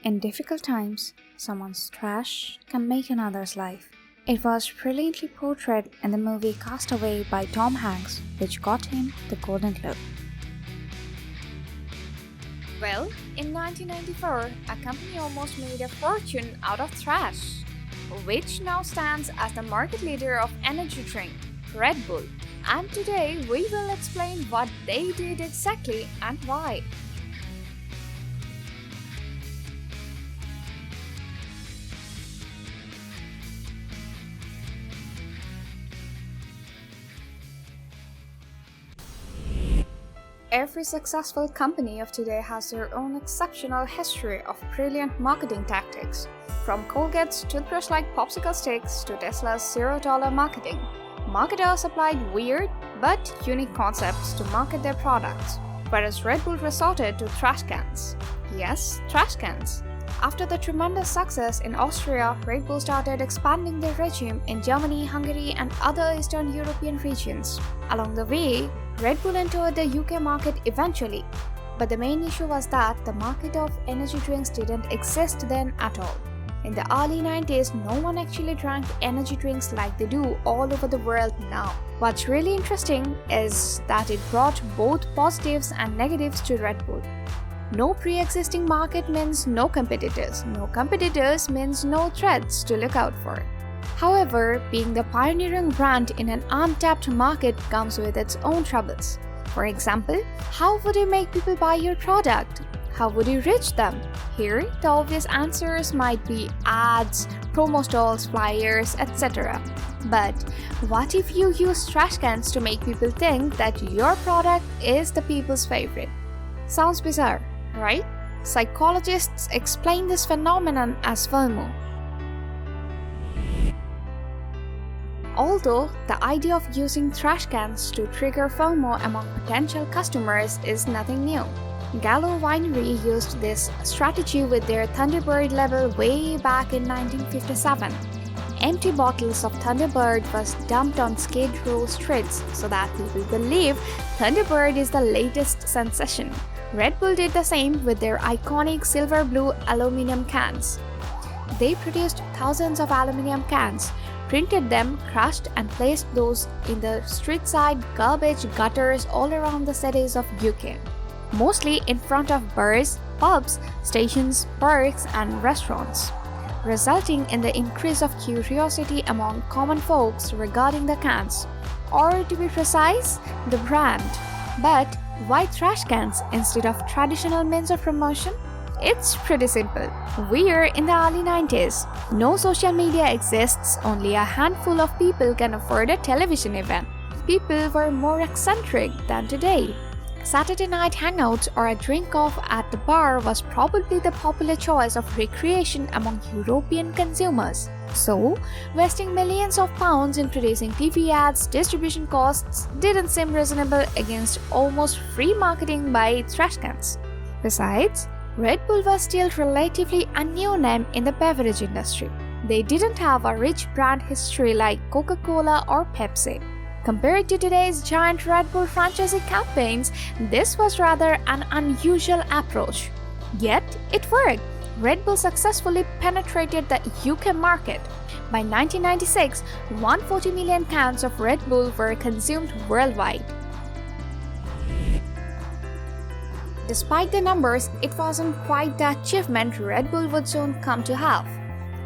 In difficult times, someone's trash can make another's life. It was brilliantly portrayed in the movie Castaway by Tom Hanks, which got him the Golden Globe. Well, in 1994, a company almost made a fortune out of trash, which now stands as the market leader of energy drink, Red Bull. And today we will explain what they did exactly and why. Every successful company of today has their own exceptional history of brilliant marketing tactics, from Colgate's toothbrush-like popsicle sticks to Tesla's $0 marketing. Marketers applied weird but unique concepts to market their products, whereas Red Bull resorted to trash cans. Yes, trash cans. After the tremendous success in Austria, Red Bull started expanding their regime in Germany, Hungary, and other Eastern European regions. Along the way, Red Bull entered the UK market eventually, but the main issue was that the market of energy drinks didn't exist then at all. In the early 90s, no one actually drank energy drinks like they do all over the world now. What's really interesting is that it brought both positives and negatives to Red Bull. No pre-existing market means no competitors. No competitors means no threats to look out for. However, being the pioneering brand in an untapped market comes with its own troubles. For example, how would you make people buy your product? How would you reach them? Here, the obvious answers might be ads, promo stalls, flyers, etc. But what if you use trash cans to make people think that your product is the people's favorite? Sounds bizarre, right? Psychologists explain this phenomenon as FOMO. Although the idea of using trash cans to trigger FOMO among potential customers is nothing new. Gallo Winery used this strategy with their Thunderbird label way back in 1957. Empty bottles of Thunderbird was dumped on Skid Row streets so that people believe Thunderbird is the latest sensation. Red Bull did the same with their iconic silver blue aluminum cans. They produced thousands of aluminum cans, printed them, crushed and placed those in the street-side garbage gutters all around the cities of UK. Mostly in front of bars, pubs, stations, parks and restaurants, resulting in the increase of curiosity among common folks regarding the cans, or to be precise, the brand. But why trash cans instead of traditional means of promotion? It's pretty simple. We're in the early 90s. No social media exists, only a handful of people can afford a television event. People were more eccentric than today. Saturday night hangouts or a drink-off at the bar was probably the popular choice of recreation among European consumers. So, wasting millions of pounds in producing TV ads, distribution costs didn't seem reasonable against almost free marketing by trash cans. Besides, Red Bull was still relatively a new name in the beverage industry. They didn't have a rich brand history like Coca-Cola or Pepsi. Compared to today's giant Red Bull franchisee campaigns, this was rather an unusual approach. Yet, it worked. Red Bull successfully penetrated the UK market. By 1996, 140 million cans of Red Bull were consumed worldwide. Despite the numbers, it wasn't quite the achievement Red Bull would soon come to have.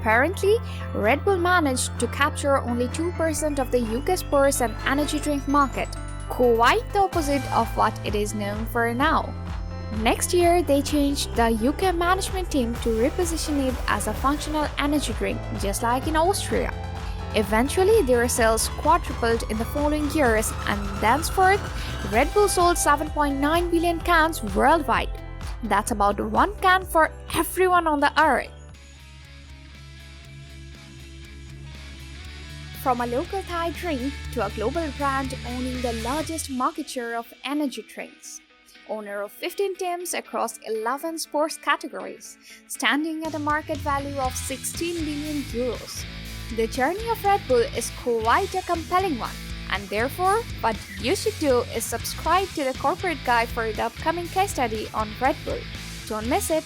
Apparently, Red Bull managed to capture only 2% of the UK's spirits and energy drink market, quite the opposite of what it is known for now. Next year, they changed the UK management team to reposition it as a functional energy drink, just like in Austria. Eventually, their sales quadrupled in the following years, and thenceforth, Red Bull sold 7.9 billion cans worldwide. That's about one can for everyone on the earth. From a local Thai drink to a global brand owning the largest market share of energy drinks. Owner of 15 teams across 11 sports categories, standing at a market value of 16 billion euros. The journey of Red Bull is quite a compelling one, and therefore, what you should do is subscribe to the Corporate Guide for the upcoming case study on Red Bull. Don't miss it!